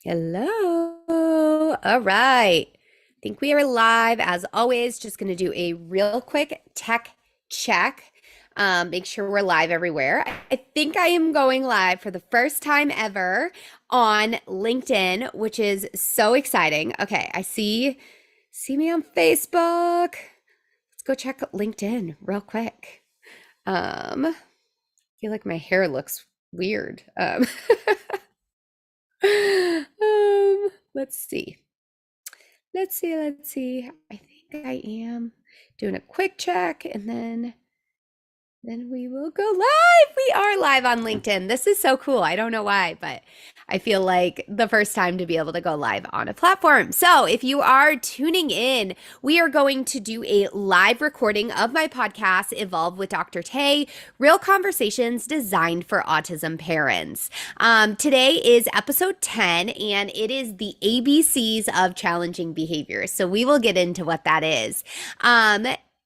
Hello. All right. I think we are live as always. Just going to do a real quick tech check. Make sure we're live everywhere. I think I am going live for the first time ever on LinkedIn, which is so exciting. Okay, I see me on Facebook. Let's go check LinkedIn real quick. I feel like my hair looks weird. Let's see. Let's see. I think I am doing a quick check and then we will go live. We are live on LinkedIn. This is so cool. I don't know why, but I feel like the first time to be able to go live on a platform. So if you are tuning in, we are going to do a live recording of my podcast, Evolve with Dr. Tay, real conversations designed for autism parents. Today is episode 10, and it is the ABCs of challenging behaviors. So we will get into what that is.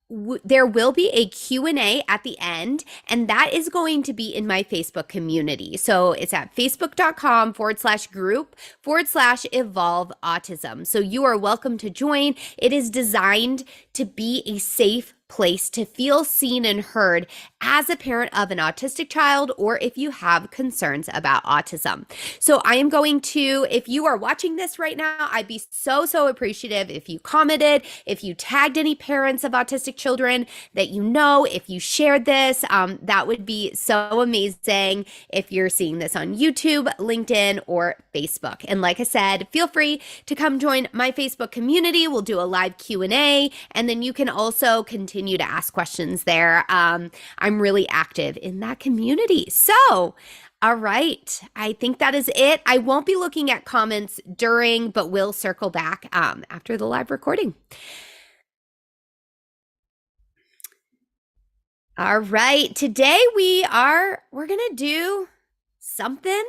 There will be a Q&A at the end, and that is going to be in my Facebook community. So it's at facebook.com/group/evolve autism. So you are welcome to join. It is designed to be a safe place to feel seen and heard as a parent of an autistic child, or if you have concerns about autism. So I am going to, if you are watching this right now, I'd be so appreciative if you commented, if you tagged any parents of autistic children that you know, if you shared this, that would be so amazing if you're seeing this on YouTube, LinkedIn, or Facebook. And like I said, feel free to come join my Facebook community. We'll do a live Q&A, and then you can also continue to ask questions there. I'm really active in that community. So, all right. I think that is it. I won't be looking at comments during, but we'll circle back after the live recording. All right. Today we're going to do something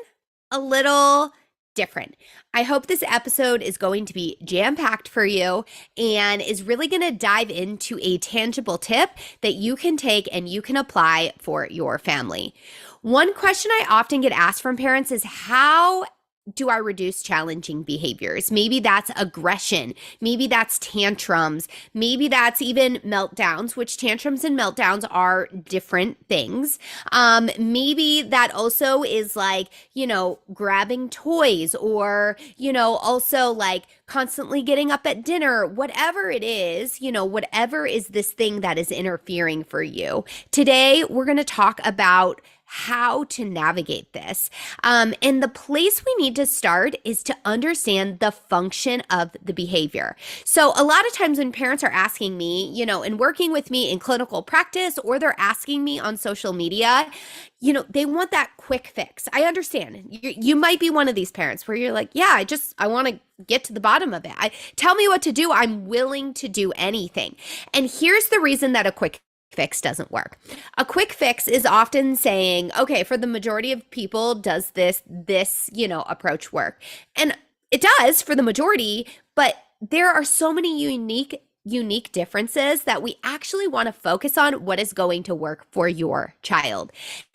a little different. I hope this episode is going to be jam-packed for you and is really going to dive into a tangible tip that you can take and you can apply for your family. One question I often get asked from parents is, how do I reduce challenging behaviors? Maybe that's aggression. Maybe that's tantrums. Maybe that's even meltdowns, which tantrums and meltdowns are different things. Maybe that also is like, grabbing toys, or, also like constantly getting up at dinner, whatever it is, whatever is this thing that is interfering for you. Today, we're going to talk about how to navigate this. And the place we need to start is to understand the function of the behavior. So a lot of times when parents are asking me, and working with me in clinical practice, or they're asking me on social media, they want that quick fix. I understand. You might be one of these parents where you're like, yeah, I want to get to the bottom of it. Tell me what to do. I'm willing to do anything. And here's the reason that a quick fix doesn't work. A quick fix is often saying, okay, for the majority of people, does this approach work? And it does for the majority, but there are so many unique differences that we actually want to focus on what is going to work for your child.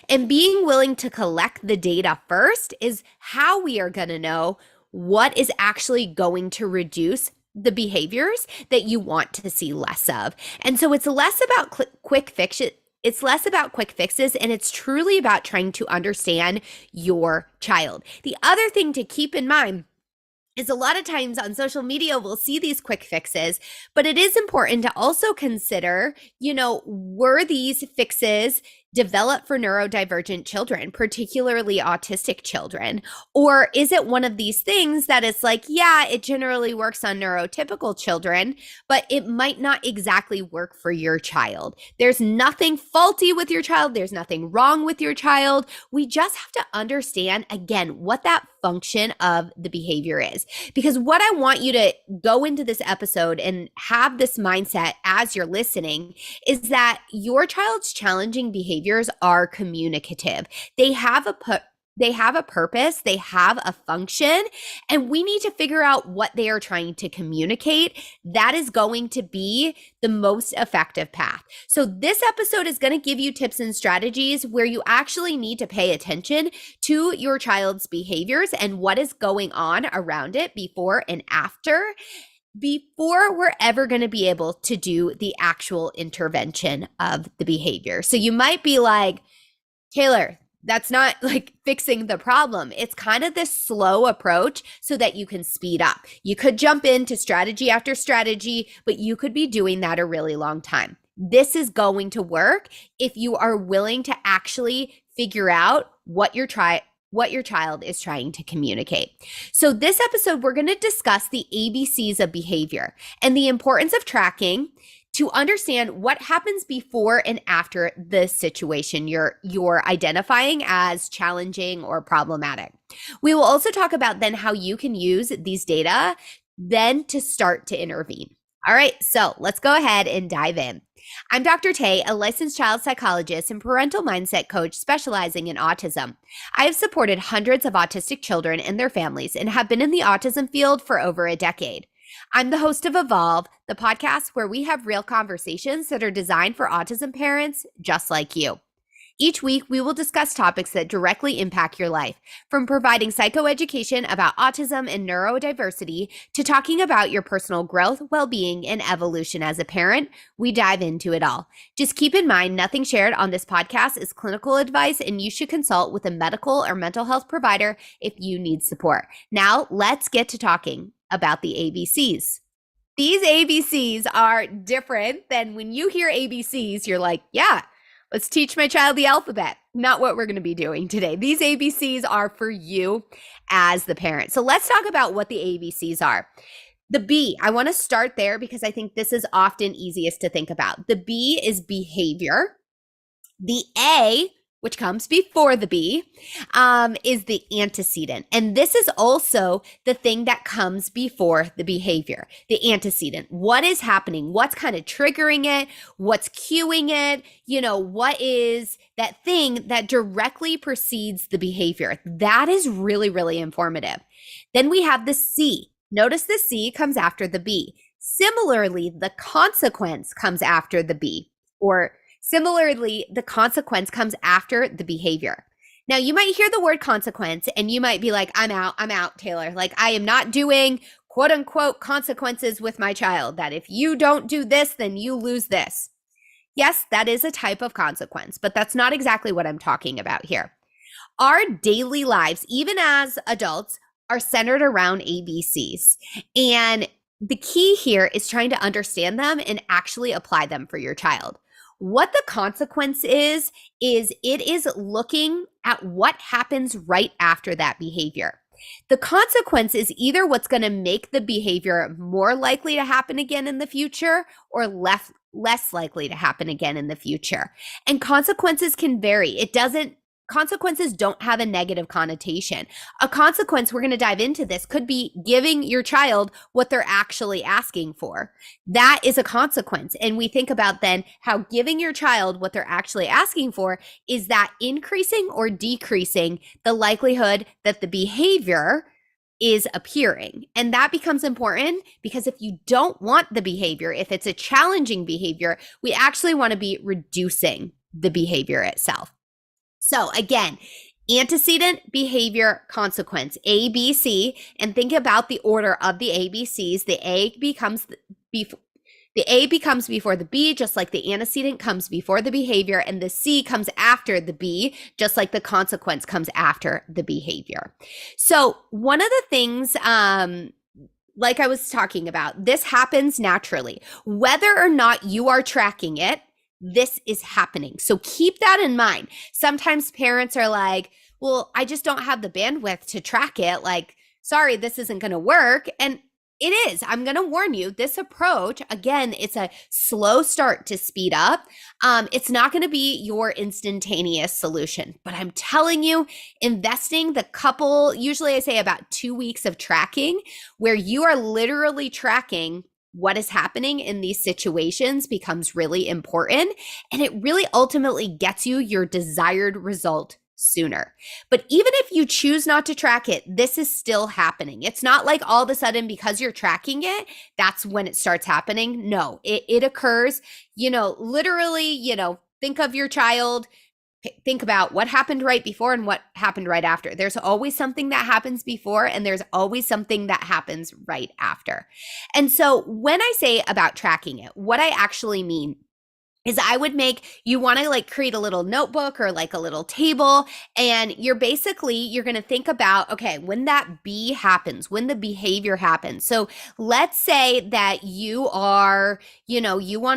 And being willing to collect the data first is how we are going to know what is actually going to reduce the behaviors that you want to see less of. And so it's less about quick fixes. It's less about quick fixes, and it's truly about trying to understand your child. The other thing to keep in mind is a lot of times on social media, we'll see these quick fixes, but it is important to also consider, were these fixes developed for neurodivergent children, particularly autistic children? Or is it one of these things that is like, yeah, it generally works on neurotypical children, but it might not exactly work for your child? There's nothing faulty with your child. There's nothing wrong with your child. We just have to understand, again, what that function of the behavior is. Because what I want you to go into this episode and have this mindset as you're listening is that your child's challenging behaviors are communicative. They have a They have a purpose, they have a function, and we need to figure out what they are trying to communicate. That is going to be the most effective path. So, this episode is going to give you tips and strategies where you actually need to pay attention to your child's behaviors and what is going on around it before and after, before we're ever going to be able to do the actual intervention of the behavior. So, you might be like, Taylor, that's not like fixing the problem. It's kind of this slow approach so that you can speed up. You could jump into strategy after strategy, but you could be doing that a really long time. This is going to work if you are willing to actually figure out what your child is trying to communicate. So this episode, we're going to discuss the ABCs of behavior and the importance of tracking to understand what happens before and after the situation you're identifying as challenging or problematic. We will also talk about then how you can use these data then to start to intervene. All right, so let's go ahead and dive in. I'm Dr. Tay, a licensed child psychologist and parental mindset coach specializing in autism. I have supported hundreds of autistic children and their families and have been in the autism field for over a decade. I'm the host of Evolve, the podcast where we have real conversations that are designed for autism parents just like you. Each week, we will discuss topics that directly impact your life, from providing psychoeducation about autism and neurodiversity to talking about your personal growth, well-being, and evolution as a parent. We dive into it all. Just keep in mind, nothing shared on this podcast is clinical advice, and you should consult with a medical or mental health provider if you need support. Now, let's get to talking about the ABCs. These ABCs are different than when you hear ABCs, you're like, yeah, let's teach my child the alphabet. Not what we're going to be doing today. These ABCs are for you as the parent. So let's talk about what the ABCs are. The B, I want to start there because I think this is often easiest to think about. The B is behavior. The A, which comes before the B, is the antecedent. And this is also the thing that comes before the behavior, the antecedent. What is happening? What's kind of triggering it? What's cueing it? What is that thing that directly precedes the behavior? That is really, really informative. Then we have the C. Notice the C comes after the B. Similarly, the consequence comes after the B, or similarly, the consequence comes after the behavior. Now, you might hear the word consequence and you might be like, I'm out, Taylor. Like, I am not doing quote unquote consequences with my child, that if you don't do this, then you lose this. Yes, that is a type of consequence, but that's not exactly what I'm talking about here. Our daily lives, even as adults, are centered around ABCs. And the key here is trying to understand them and actually apply them for your child. What the consequence is it is looking at what happens right after that behavior. The consequence is either what's going to make the behavior more likely to happen again in the future or less likely to happen again in the future. And consequences can vary. Consequences don't have a negative connotation. A consequence, we're going to dive into this, could be giving your child what they're actually asking for. That is a consequence. And we think about then how giving your child what they're actually asking for, is that increasing or decreasing the likelihood that the behavior is appearing. And that becomes important because if you don't want the behavior, if it's a challenging behavior, we actually want to be reducing the behavior itself. So again, antecedent, behavior, consequence, A, B, C, and think about the order of the ABCs. The A becomes before the B, just like the antecedent comes before the behavior, and the C comes after the B, just like the consequence comes after the behavior. So one of the things, like I was talking about, this happens naturally. Whether or not you are tracking it, this is happening. So keep that in mind. Sometimes parents are like, well, I just don't have the bandwidth to track it. Like, sorry, this isn't going to work. And it is. I'm going to warn you, this approach, again, it's a slow start to speed up. It's not going to be your instantaneous solution, but I'm telling you, investing the couple, usually I say about 2 weeks of tracking, where you are literally tracking what is happening in these situations, becomes really important. And it really ultimately gets you your desired result sooner. But even if you choose not to track it, this is still happening. It's not like all of a sudden because you're tracking it, that's when it starts happening. No, it occurs, literally, think of your child. Think about what happened right before and what happened right after. There's always something that happens before, and there's always something that happens right after. And so when I say about tracking it, what I actually mean is you want to like create a little notebook or like a little table, and you're going to think about, okay, when that B happens, when the behavior happens. So let's say that you want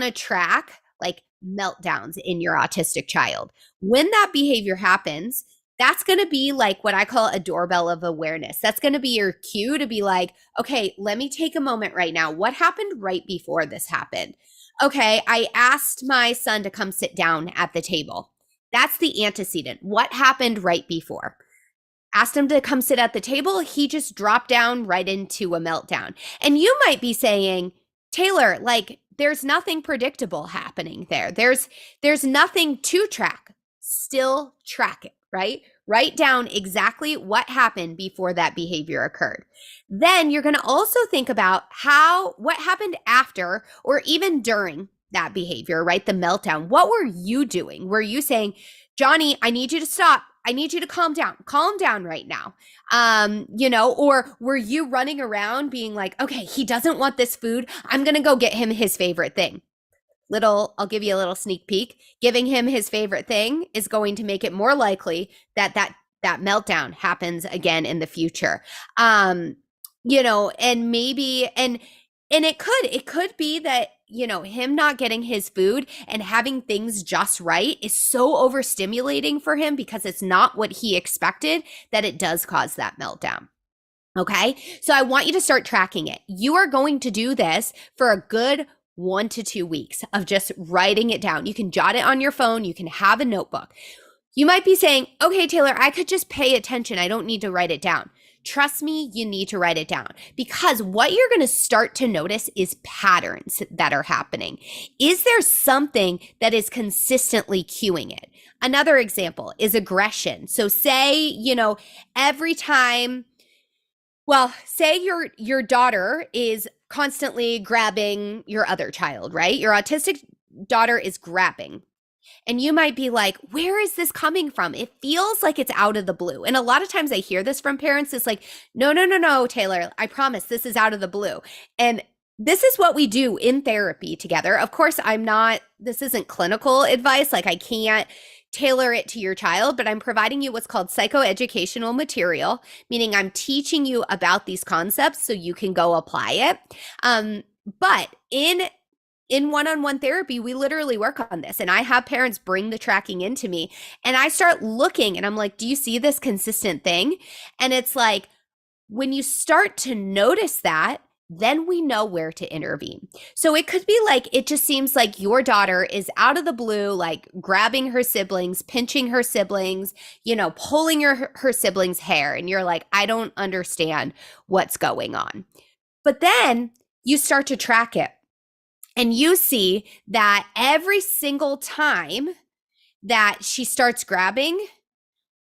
to track like meltdowns in your autistic child. When that behavior happens, that's going to be like what I call a doorbell of awareness. That's going to be your cue to be like, okay, let me take a moment right now. What happened right before this happened? Okay, I asked my son to come sit down at the table. That's the antecedent. What happened right before? Asked him to come sit at the table. He just dropped down right into a meltdown. And you might be saying, Taylor, like there's nothing predictable happening there. There's nothing to track. Still track it, right? Write down exactly what happened before that behavior occurred. Then you're going to also think about what happened after or even during that behavior, right? The meltdown. What were you doing? Were you saying, Johnny, I need you to stop. I need you to calm down right now. Or were you running around being like, okay, he doesn't want this food. I'm going to go get him his favorite thing. I'll give you a little sneak peek. Giving him his favorite thing is going to make it more likely that meltdown happens again in the future. And maybe, and it could be that, him not getting his food and having things just right is so overstimulating for him because it's not what he expected that it does cause that meltdown. Okay. So I want you to start tracking it. You are going to do this for a good 1 to 2 weeks of just writing it down. You can jot it on your phone. You can have a notebook. You might be saying, okay, Taylor, I could just pay attention. I don't need to write it down. Trust me, you need to write it down because what you're going to start to notice is patterns that are happening. Is there something that is consistently cueing it? Another example is aggression. So say, every time, say your daughter is constantly grabbing your other child, right? Your autistic daughter is grabbing. And you might be like, where is this coming from? It feels like it's out of the blue. And a lot of times I hear this from parents. It's like, no, Taylor, I promise this is out of the blue. And this is what we do in therapy together. Of course, this isn't clinical advice. Like I can't tailor it to your child, but I'm providing you what's called psychoeducational material, meaning I'm teaching you about these concepts so you can go apply it. But in one-on-one therapy, we literally work on this. And I have parents bring the tracking into me and I start looking and I'm like, do you see this consistent thing? And it's like, when you start to notice that, then we know where to intervene. So it could be like, it just seems like your daughter is out of the blue, like grabbing her siblings, pinching her siblings, pulling her siblings' hair. And you're like, I don't understand what's going on. But then you start to track it. And you see that every single time that she starts grabbing,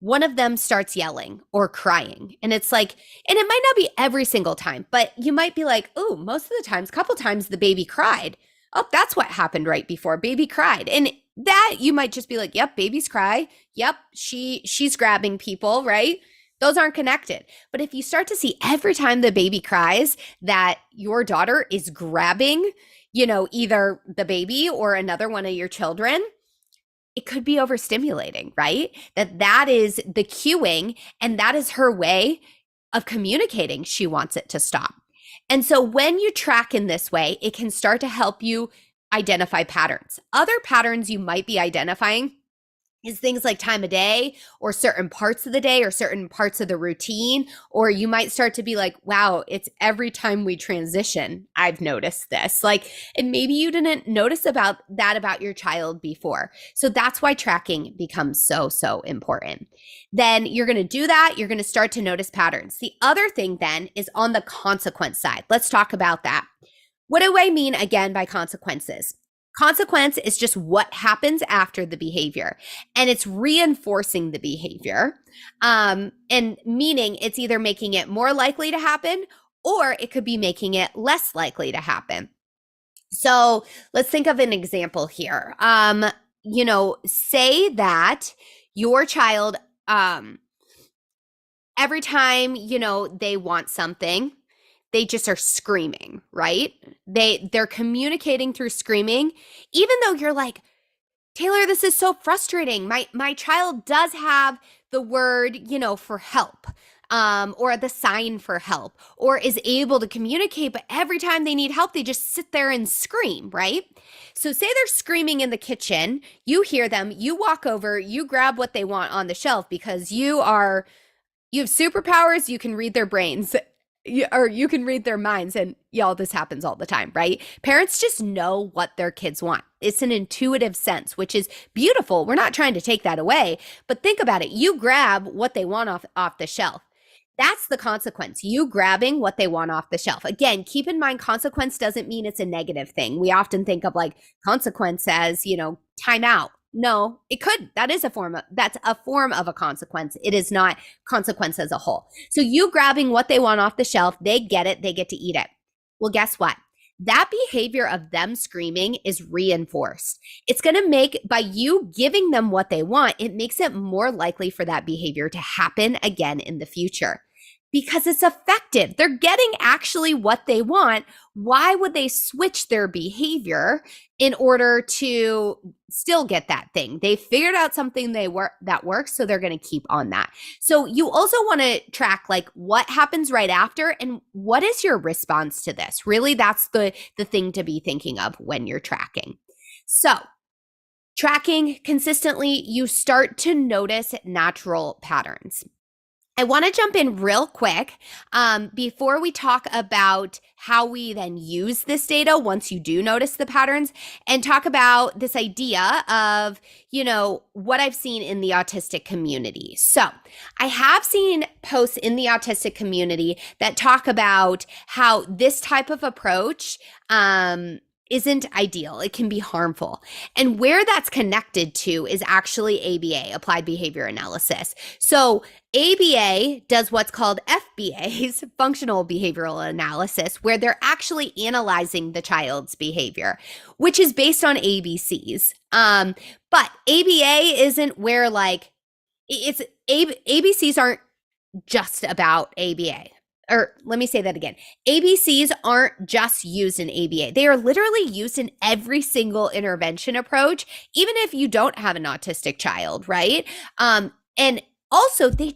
one of them starts yelling or crying. And it's like, and it might not be every single time, but you might be like, oh, most of the times, a couple times the baby cried. Oh, that's what happened right before. Baby cried. And that you might just be like, yep, babies cry. Yep, she's grabbing people, right? Those aren't connected. But if you start to see every time the baby cries that your daughter is grabbing, either the baby or another one of your children, it could be overstimulating, right? That is the cueing, and that is her way of communicating she wants it to stop. And so when you track in this way, it can start to help you identify patterns. Other patterns you might be identifying is things like time of day or certain parts of the day or certain parts of the routine. Or you might start to be like, wow, it's every time we transition, I've noticed this. Like, and maybe you didn't notice about your child before. So that's why tracking becomes so, so important. Then you're going to do that. You're going to start to notice patterns. The other thing then is on the consequence side. Let's talk about that. What do I mean again by consequences? Consequence is just what happens after the behavior, and it's reinforcing the behavior. And meaning it's either making it more likely to happen or it could be making it less likely to happen. So let's think of an example here. Say that your child, every time, they want something, they just are screaming, right? They're communicating through screaming, even though you're like, Taylor, this is so frustrating. My child does have the word, for help, or the sign for help, or is able to communicate, but every time they need help, they just sit there and scream, right? So say they're screaming in the kitchen, you hear them, you walk over, you grab what they want on the shelf because you have superpowers, you can read their brains. Or you can read their minds, and y'all, this happens all the time, right? Parents just know what their kids want. It's an intuitive sense, which is beautiful. We're not trying to take that away, but think about it. You grab what they want off the shelf. That's the consequence. You grabbing what they want off the shelf. Again, keep in mind, consequence doesn't mean it's a negative thing. We often think of like consequence as, time out. No, it could. That's a form of a consequence. It is not consequence as a whole. So you grabbing what they want off the shelf, they get it, they get to eat it. Well, guess what? That behavior of them screaming is reinforced. It's going to make, by you giving them what they want, it makes it more likely for that behavior to happen again in the future because it's effective. They're getting actually what they want. Why would they switch their behavior in order to still get that thing? They figured out something that works, so they're going to keep on that. So you also want to track like what happens right after and what is your response to this. Really, that's the thing to be thinking of when you're tracking. So tracking consistently, you start to notice natural patterns. I want to jump in real quick before we talk about how we then use this data once you do notice the patterns, and talk about this idea of, what I've seen in the autistic community. So I have seen posts in the autistic community that talk about how this type of approach isn't ideal. It can be harmful. And where that's connected to is actually ABA, Applied Behavior Analysis. So ABA does what's called FBA's, Functional Behavioral Analysis, where they're actually analyzing the child's behavior, which is based on ABCs. But ABA isn't where ABCs aren't just about ABA. Or let me say that again. ABCs aren't just used in ABA. They are literally used in every single intervention approach, even if you don't have an autistic child, right? And also they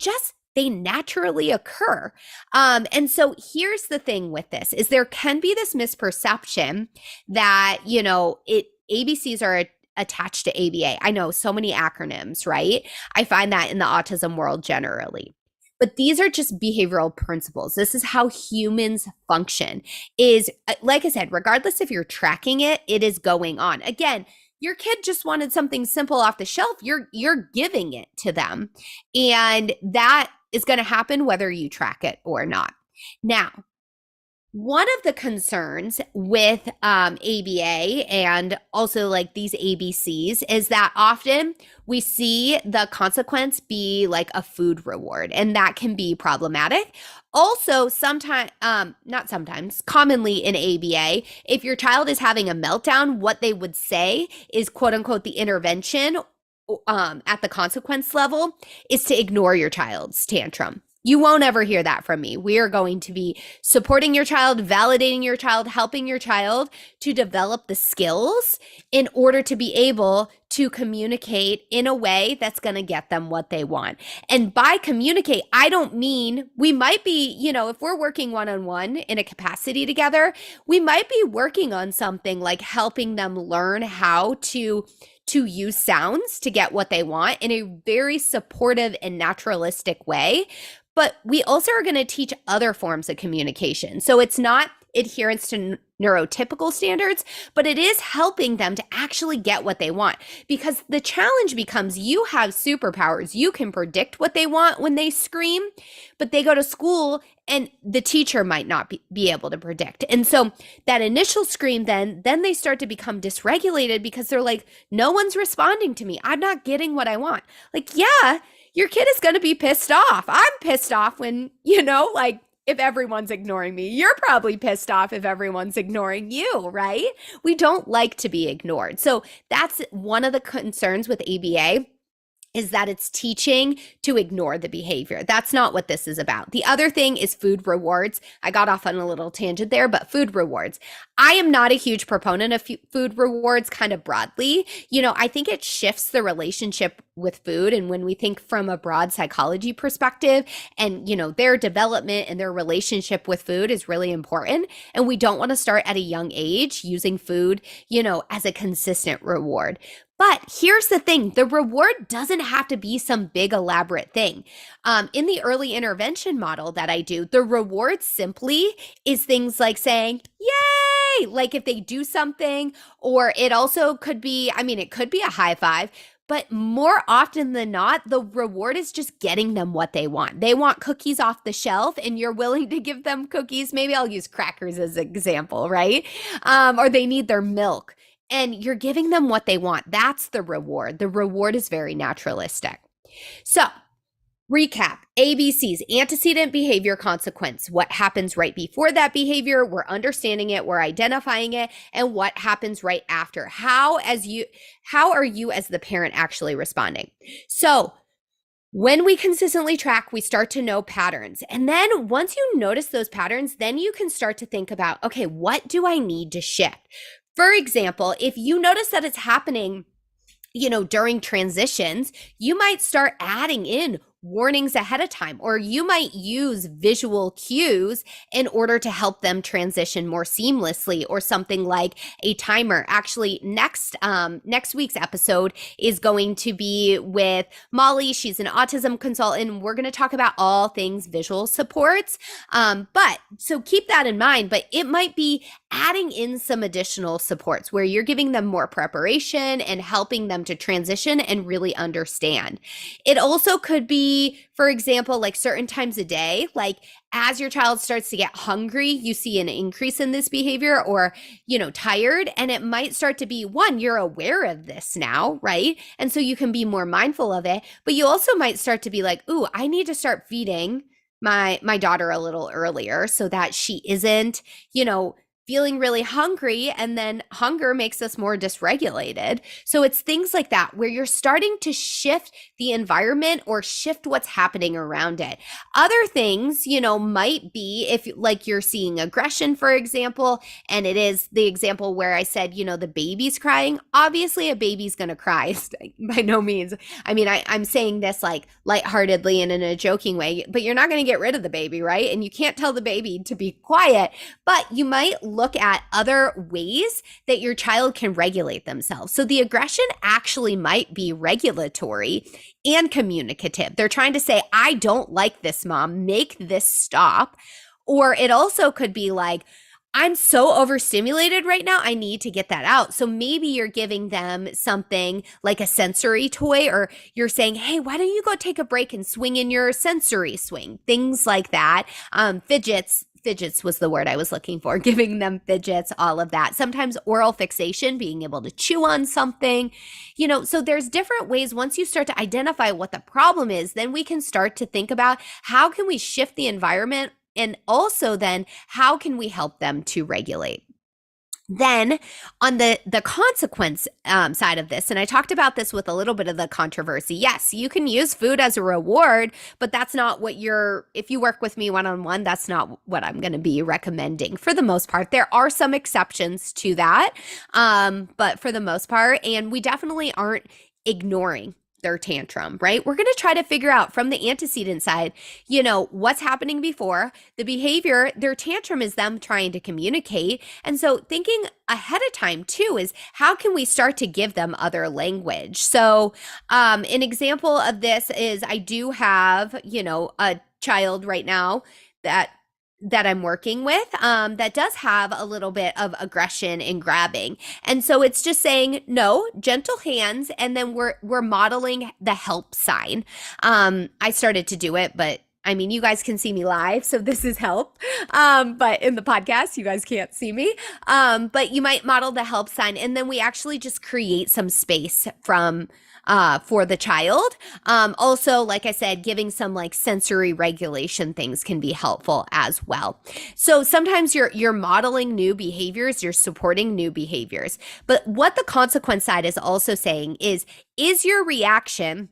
naturally occur. And so here's the thing with this is there can be this misperception that, ABCs are attached to ABA. I know so many acronyms, right? I find that in the autism world generally. But these are just behavioral principles. This is how humans function. Is like I said, regardless if you're tracking it, it is going on. Again, your kid just wanted something simple off the shelf. You're giving it to them. And that is going to happen whether you track it or not. Now, one of the concerns with ABA and also like these ABCs is that often we see the consequence be like a food reward, and that can be problematic. Also, commonly in ABA, if your child is having a meltdown, what they would say is quote unquote the intervention at the consequence level is to ignore your child's tantrum. You won't ever hear that from me. We are going to be supporting your child, validating your child, helping your child to develop the skills in order to be able to communicate in a way that's going to get them what they want. And by communicate, I don't mean we might be, if we're working one-on-one in a capacity together, we might be working on something like helping them learn how to use sounds to get what they want in a very supportive and naturalistic way. But we also are going to teach other forms of communication. So it's not adherence to neurotypical standards, but it is helping them to actually get what they want. Because the challenge becomes you have superpowers. You can predict what they want when they scream, but they go to school and the teacher might not be able to predict. And so that initial scream, then they start to become dysregulated because they're like, no one's responding to me. I'm not getting what I want. Like, yeah, your kid is going to be pissed off. I'm pissed off when, like, if everyone's ignoring me. You're probably pissed off if everyone's ignoring you, right? We don't like to be ignored. So that's one of the concerns with ABA, is that it's teaching to ignore the behavior. That's not what this is about. The other thing is food rewards. I got off on a little tangent there, but food rewards. I am not a huge proponent of food rewards kind of broadly. I think it shifts the relationship with food. And when we think from a broad psychology perspective and, their development and their relationship with food is really important. And we don't want to start at a young age using food, as a consistent reward. But here's the thing, the reward doesn't have to be some big elaborate thing. In the early intervention model that I do, the reward simply is things like saying, yay, like if they do something, or it also could be, it could be a high five, but more often than not, the reward is just getting them what they want. They want cookies off the shelf and you're willing to give them cookies. Maybe I'll use crackers as an example, right? Or they need their milk. And you're giving them what they want. That's the reward. The reward is very naturalistic. So, recap, ABCs, antecedent behavior consequence. What happens right before that behavior? We're understanding it, we're identifying it, and what happens right after. How are you as the parent actually responding? So, when we consistently track, we start to know patterns. And then once you notice those patterns, then you can start to think about, okay, what do I need to shift? For example, if you notice that it's happening, during transitions, you might start adding in warnings ahead of time, or you might use visual cues in order to help them transition more seamlessly, or something like a timer. Actually, next week's episode is going to be with Molly. She's an autism consultant. We're going to talk about all things visual supports. But so keep that in mind, but it might be adding in some additional supports where you're giving them more preparation and helping them to transition and really understand. It also could be, for example, like certain times a day, like as your child starts to get hungry, you see an increase in this behavior, or, tired. And it might start to be, one, you're aware of this now, right? And so you can be more mindful of it. But you also might start to be like, ooh, I need to start feeding my daughter a little earlier so that she isn't, feeling really hungry, and then hunger makes us more dysregulated. So it's things like that where you're starting to shift the environment or shift what's happening around it. Other things, might be if like you're seeing aggression, for example, and it is the example where I said, the baby's crying. Obviously a baby's going to cry. By no means. I'm saying this like lightheartedly and in a joking way, but you're not going to get rid of the baby, right? And you can't tell the baby to be quiet, but you might look at other ways that your child can regulate themselves. So the aggression actually might be regulatory and communicative. They're trying to say, I don't like this, mom, make this stop. Or it also could be like, I'm so overstimulated right now, I need to get that out. So maybe you're giving them something like a sensory toy, or you're saying, hey, why don't you go take a break and swing in your sensory swing? Things like that. Fidgets was the word I was looking for, giving them fidgets, all of that. Sometimes oral fixation, being able to chew on something, so there's different ways. Once you start to identify what the problem is, then we can start to think about how can we shift the environment, and also then how can we help them to regulate. Then on the consequence side of this, and I talked about this with a little bit of the controversy. Yes, you can use food as a reward, but that's not what if you work with me one-on-one, that's not what I'm going to be recommending for the most part. There are some exceptions to that, but for the most part, and we definitely aren't ignoring their tantrum, right? We're going to try to figure out from the antecedent side, what's happening before the behavior. Their tantrum is them trying to communicate. And so thinking ahead of time too is how can we start to give them other language? So an example of this is I do have, a child right now that that I'm working with that does have a little bit of aggression and grabbing. And so it's just saying no, gentle hands, and then we're modeling the help sign. I started to do it, but I mean, you guys can see me live, so this is help. But in the podcast, you guys can't see me. But you might model the help sign, and then we actually just create some space from for the child. Also, like I said, giving some like sensory regulation things can be helpful as well. So sometimes you're modeling new behaviors, you're supporting new behaviors. But what the consequence side is also saying is your reaction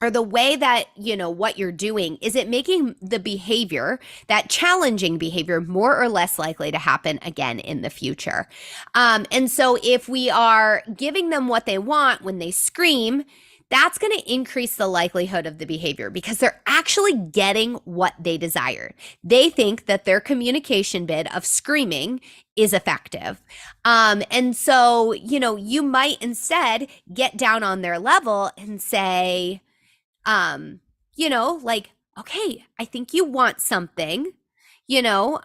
or the way that, you know, what you're doing, is it making the behavior, that challenging behavior, more or less likely to happen again in the future? And so if we are giving them what they want when they scream, that's going to increase the likelihood of the behavior because they're actually getting what they desire. They think that their communication bid of screaming is effective. And so, you know, you might instead get down on their level and say, you know, like, okay, I think you want something, you know,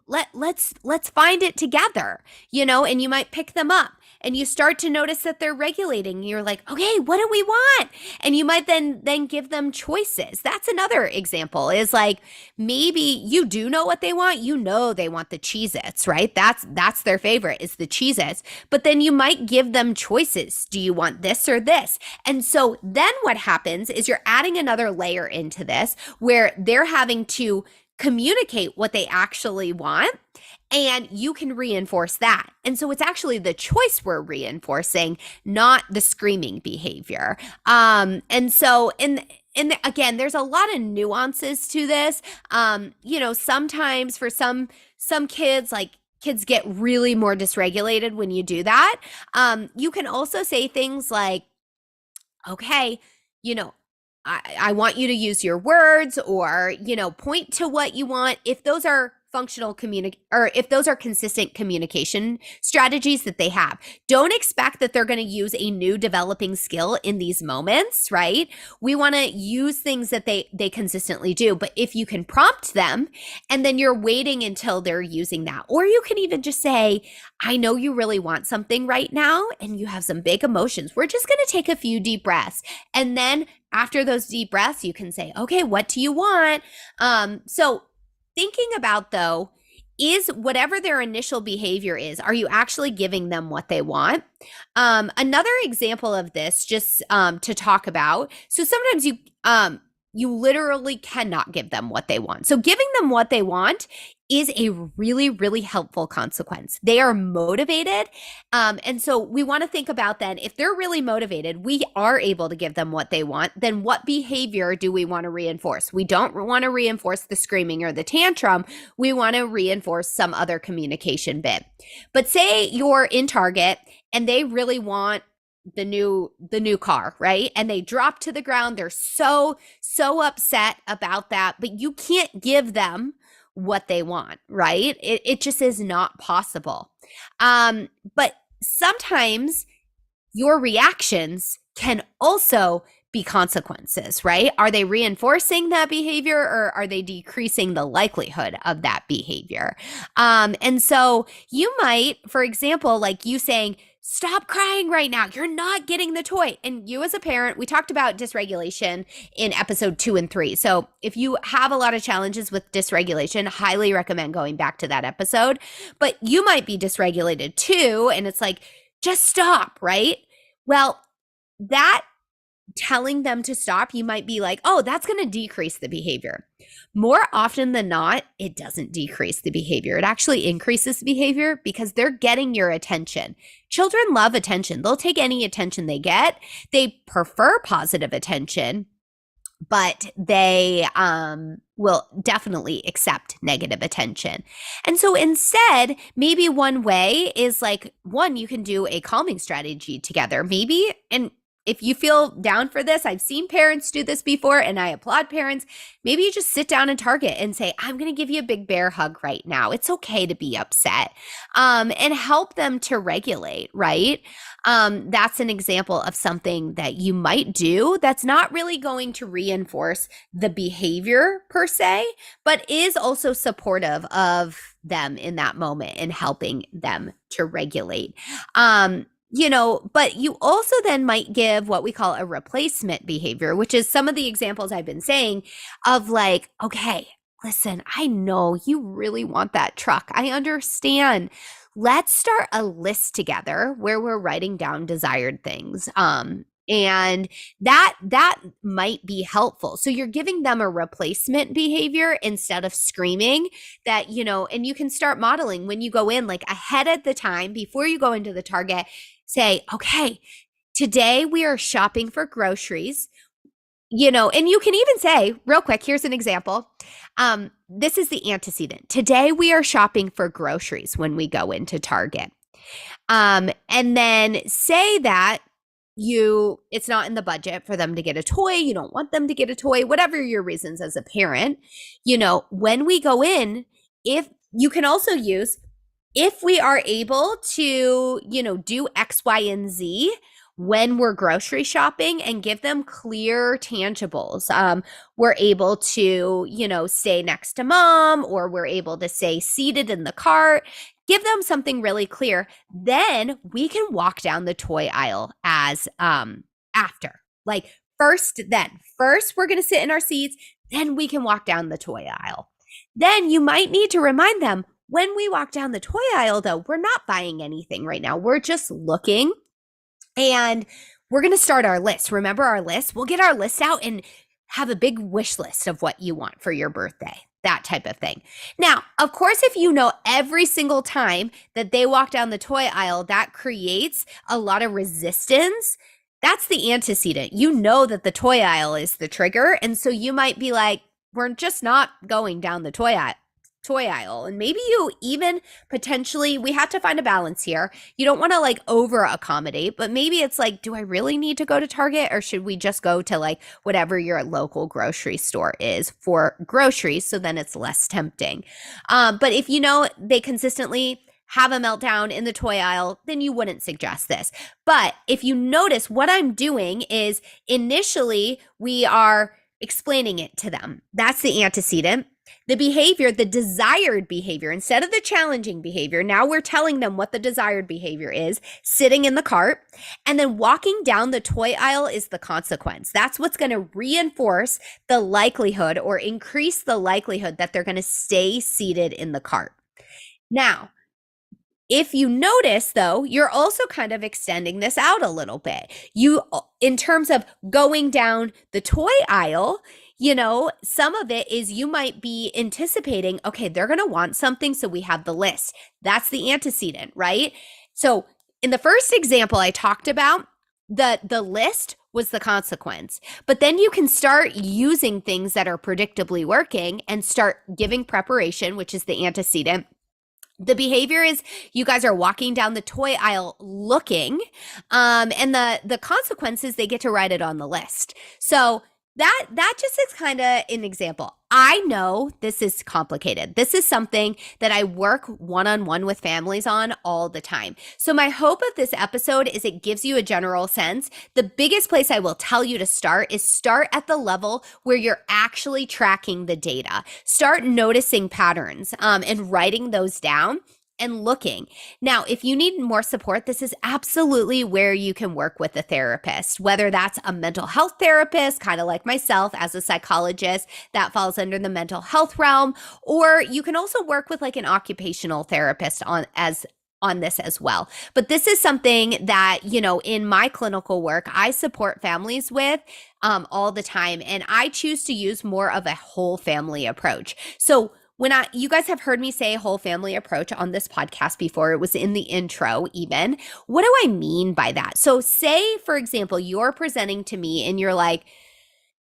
let's find it together, you know, and you might pick them up and you start to notice that they're regulating. You're like, okay, what do we want? And you might then give them choices. That's another example, is like, maybe you do know what they want. You know, they want the Cheez-Its, right? That's their favorite, is the Cheez-Its. But then you might give them choices. Do you want this or this? And so then what happens is you're adding another layer into this where they're having to communicate what they actually want, and you can reinforce that. And so it's actually the choice we're reinforcing, not the screaming behavior. And so again, there's a lot of nuances to this. You know, sometimes for some kids, like, kids get really more dysregulated when you do that. You can also say things like, okay, you know, I want you to use your words, or, you know, point to what you want. If those are or if those are consistent communication strategies that they have, don't expect that they're going to use a new developing skill in these moments, right? We want to use things that they consistently do. But if you can prompt them and then you're waiting until they're using that, or you can even just say, I know you really want something right now and you have some big emotions. We're just going to take a few deep breaths. And then after those deep breaths, you can say, okay, what do you want? So thinking about, though, is whatever their initial behavior is, are you actually giving them what they want? Another example of this, just to talk about, so sometimes you literally cannot give them what they want. So giving them what they want is a really, really helpful consequence. They are motivated. And so we want to think about, then, if they're really motivated, we are able to give them what they want, then what behavior do we want to reinforce? We don't want to reinforce the screaming or the tantrum. We want to reinforce some other communication bit. But say you're in Target and they really want the new car, right? And they drop to the ground. They're so upset about that, but you can't give them what they want, right? It just is not possible. But sometimes your reactions can also be consequences, right? Are they reinforcing that behavior, or are they decreasing the likelihood of that behavior? And so you might, for example, like you saying, stop crying right now, you're not getting the toy. And you as a parent, we talked about dysregulation in episode 2 and 3. So if you have a lot of challenges with dysregulation, highly recommend going back to that episode. But you might be dysregulated too, and it's like, just stop, right? Well, that telling them to stop, you might be like, oh, that's going to decrease the behavior. More often than not, it doesn't decrease the behavior. It actually increases the behavior because they're getting your attention. Children love attention. They'll take any attention they get. They prefer positive attention, but they will definitely accept negative attention. And so instead, maybe one way is like, one, you can do a calming strategy together. Maybe, and if you feel down for this, I've seen parents do this before and I applaud parents. Maybe you just sit down in Target and say, I'm going to give you a big bear hug right now. It's okay to be upset, and help them to regulate, right? That's an example of something that you might do that's not really going to reinforce the behavior per se, but is also supportive of them in that moment and helping them to regulate. But you also then might give what we call a replacement behavior, which is some of the examples I've been saying of like, okay, listen, I know you really want that truck. I understand. Let's start a list together where we're writing down desired things. And that might be helpful. So you're giving them a replacement behavior instead of screaming that, and you can start modeling when you go in, like ahead of the time before you go into the Target, say, okay, today we are shopping for groceries, and you can even say real quick, here's an example. This is the antecedent. Today we are shopping for groceries when we go into Target. And then say that it's not in the budget for them to get a toy. You don't want them to get a toy, whatever your reasons as a parent, when we go in, if you can also use, if we are able to, do X, Y, and Z when we're grocery shopping and give them clear tangibles. We're able to, stay next to mom, or we're able to stay seated in the cart. Give them something really clear. Then we can walk down the toy aisle as after. Like first we're going to sit in our seats, then we can walk down the toy aisle. Then you might need to remind them, when we walk down the toy aisle, though, we're not buying anything right now. We're just looking, and we're going to start our list. Remember our list? We'll get our list out and have a big wish list of what you want for your birthday, that type of thing. Now, of course, if you know every single time that they walk down the toy aisle, that creates a lot of resistance. That's the antecedent. You know that the toy aisle is the trigger. And so you might be like, we're just not going down the toy aisle. And maybe you even potentially, we have to find a balance here. You don't want to like over accommodate, but maybe it's like, do I really need to go to Target, or should we just go to like whatever your local grocery store is for groceries? So then it's less tempting. But if they consistently have a meltdown in the toy aisle, then you wouldn't suggest this. But if you notice, what I'm doing is initially we are explaining it to them. That's the antecedent. The behavior, the desired behavior, instead of the challenging behavior, now we're telling them what the desired behavior is, sitting in the cart, and then walking down the toy aisle is the consequence. That's what's going to reinforce the likelihood or increase the likelihood that they're going to stay seated in the cart. Now, if you notice, though, you're also kind of extending this out a little bit. In terms of going down the toy aisle, some of it is you might be anticipating, okay, they're going to want something, so we have the list. That's the antecedent, right? So in the first example I talked about, the list was the consequence. But then you can start using things that are predictably working and start giving preparation, which is the antecedent. The behavior is you guys are walking down the toy aisle looking, and the consequence is they get to write it on the list. So that just is kind of an example. I know this is complicated. This is something that I work one-on-one with families on all the time. So my hope of this episode is it gives you a general sense. The biggest place I will tell you to start is start at the level where you're actually tracking the data. Start noticing patterns and writing those down and looking. Now, if you need more support, this is absolutely where you can work with a therapist, whether that's a mental health therapist, kind of like myself as a psychologist, that falls under the mental health realm, or you can also work with like an occupational therapist on this as well. But this is something that, in my clinical work, I support families with all the time, and I choose to use more of a whole family approach. So you guys have heard me say whole family approach on this podcast before. It was in the intro even. What do I mean by that? So say, for example, you're presenting to me and you're like,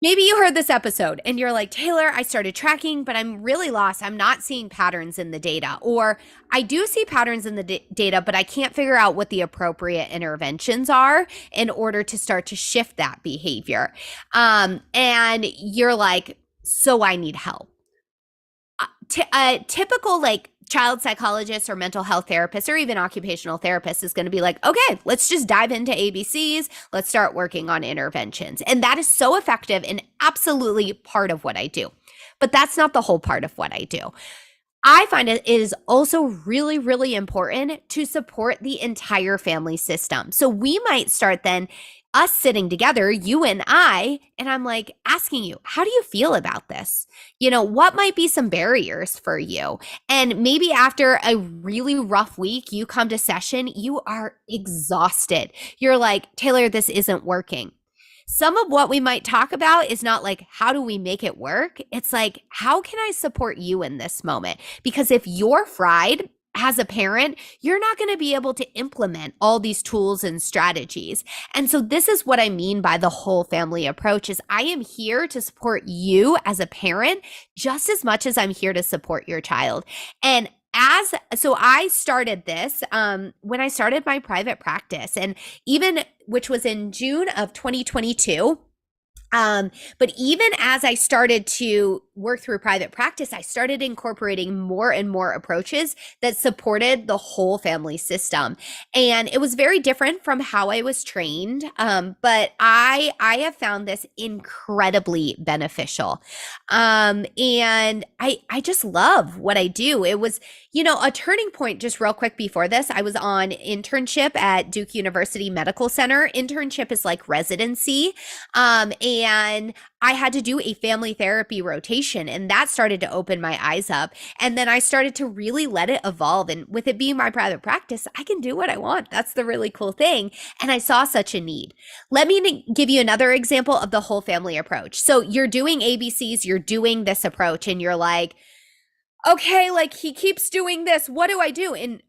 Maybe you heard this episode and you're like, Taylor, I started tracking, but I'm really lost. I'm not seeing patterns in the data. Or I do see patterns in the data, but I can't figure out what the appropriate interventions are in order to start to shift that behavior. And you're like, so I need help. A typical like child psychologist or mental health therapist or even occupational therapist is going to be like, okay, let's just dive into ABCs. Let's start working on interventions. And that is so effective and absolutely part of what I do. But that's not the whole part of what I do. I find it is also really, really important to support the entire family system. So we might start then us sitting together, you and I'm like asking you, how do you feel about this? What might be some barriers for you? And maybe after a really rough week, you come to session, you are exhausted. You're like, Taylor, this isn't working. Some of what we might talk about is not like, how do we make it work? It's like, how can I support you in this moment? Because if you're fried as a parent, you're not going to be able to implement all these tools and strategies. And so this is what I mean by the whole family approach is I am here to support you as a parent just as much as I'm here to support your child. And so I started this when I started my private practice, and even which was in June of 2022. But even as I started to work through private practice, I started incorporating more and more approaches that supported the whole family system. And it was very different from how I was trained. But I have found this incredibly beneficial. And I just love what I do. It was, a turning point just real quick before this. I was on internship at Duke University Medical Center. Internship is like residency. And I had to do a family therapy rotation, and that started to open my eyes up. And then I started to really let it evolve. And with it being my private practice, I can do what I want. That's the really cool thing. And I saw such a need. Let me give you another example of the whole family approach. So you're doing ABCs, you're doing this approach, and you're like, okay, like he keeps doing this. What do I do? And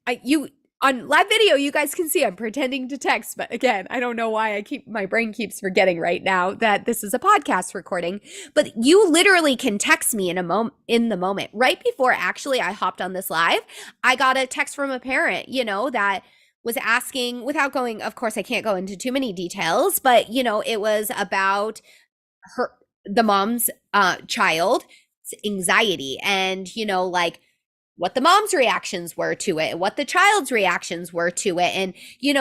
on live video, you guys can see I'm pretending to text, but again, I don't know why my brain keeps forgetting right now that this is a podcast recording. But you literally can text me in the moment. Right before actually I hopped on this live, I got a text from a parent, that was asking, without going, of course, I can't go into too many details, but it was about the mom's child's anxiety and like what the mom's reactions were to it, what the child's reactions were to it. And,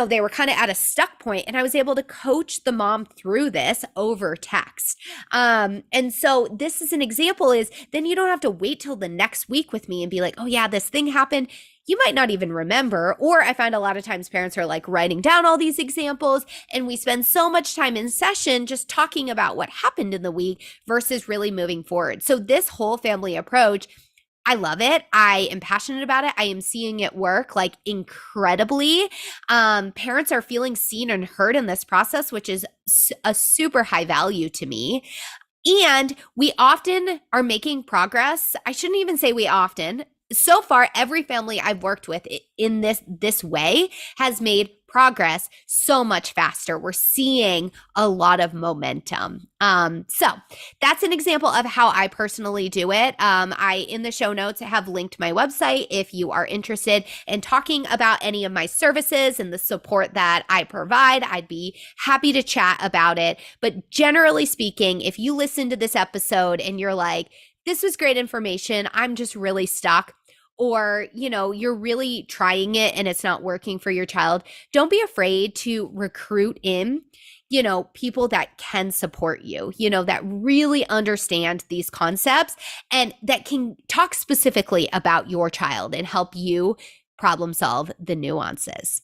they were kind of at a stuck point, and I was able to coach the mom through this over text. And so this is an example is then you don't have to wait till the next week with me and be like, oh yeah, this thing happened. You might not even remember. Or I find a lot of times parents are like writing down all these examples, and we spend so much time in session just talking about what happened in the week versus really moving forward. So this whole family approach, I love it. I am passionate about it. I am seeing it work like incredibly. Parents are feeling seen and heard in this process, which is a super high value to me. And we often are making progress. I shouldn't even say we often. So far, every family I've worked with in this way has made progress so much faster. We're seeing a lot of momentum. So that's an example of how I personally do it. I, in the show notes, have linked my website if you are interested in talking about any of my services and the support that I provide. I'd be happy to chat about it. But generally speaking, if you listen to this episode and you're like, this was great information, I'm just really stuck, or, you're really trying it and it's not working for your child, don't be afraid to recruit in, people that can support you, that really understand these concepts and that can talk specifically about your child and help you problem solve the nuances.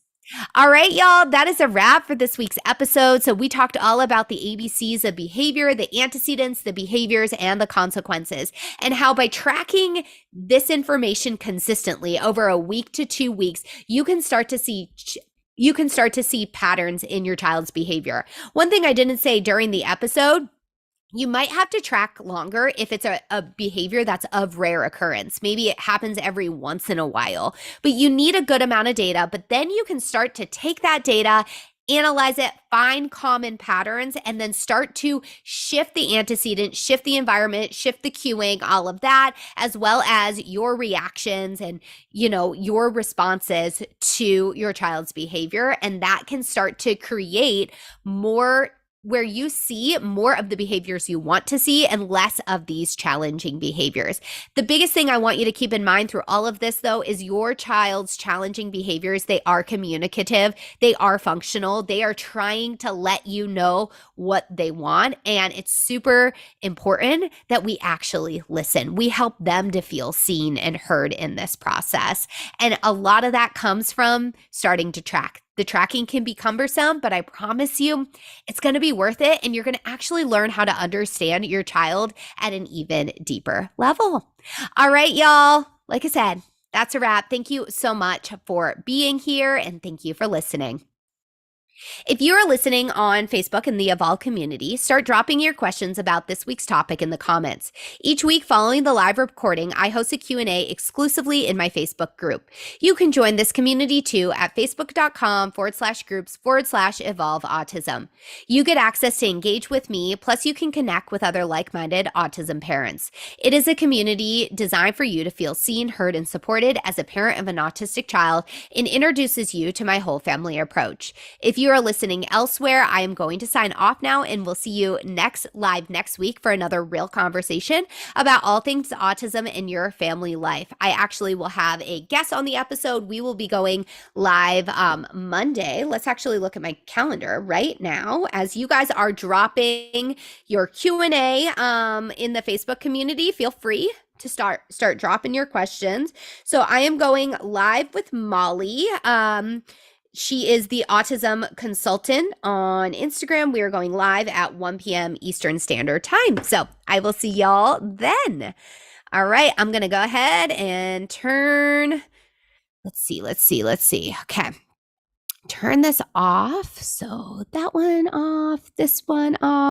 All right, y'all, that is a wrap for this week's episode. So we talked all about the ABCs of behavior, the antecedents, the behaviors, and the consequences, and how by tracking this information consistently over a week to 2 weeks, you can start to see patterns in your child's behavior. One thing I didn't say during the episode, you might have to track longer if it's a behavior that's of rare occurrence. Maybe it happens every once in a while, but you need a good amount of data. But then you can start to take that data analyze it, find common patterns, and then start to shift the antecedent, shift the environment, shift the cueing, all of that, as well as your reactions and, your responses to your child's behavior. And that can start to create more where you see more of the behaviors you want to see and less of these challenging behaviors. The biggest thing I want you to keep in mind through all of this, though, is your child's challenging behaviors. They are communicative, they are functional, they are trying to let you know what they want. And it's super important that we actually listen. We help them to feel seen and heard in this process. And a lot of that comes from starting to track. The tracking can be cumbersome, but I promise you it's going to be worth it. And you're going to actually learn how to understand your child at an even deeper level. All right, y'all. Like I said, that's a wrap. Thank you so much for being here, and thank you for listening. If you are listening on Facebook in the Evolve community, start dropping your questions about this week's topic in the comments. Each week following the live recording, I host a Q&A exclusively in my Facebook group. You can join this community too at facebook.com/groups/Evolve Autism. You get access to engage with me, plus you can connect with other like-minded autism parents. It is a community designed for you to feel seen, heard, and supported as a parent of an autistic child, and introduces you to my whole family approach. If you are listening elsewhere, I am going to sign off now, and we'll see you next week for another real conversation about all things autism in your family life. I actually will have a guest on the episode. We will be going live Monday. Let's actually look at my calendar right now as you guys are dropping your Q&A in the Facebook community. Feel free to start dropping your questions. So I am going live with Molly. She is the autism consultant on Instagram. We are going live at 1 p.m. Eastern Standard Time. So I will see y'all then. All right, I'm going to go ahead and turn. Let's see. Okay. Turn this off. So that one off, this one off.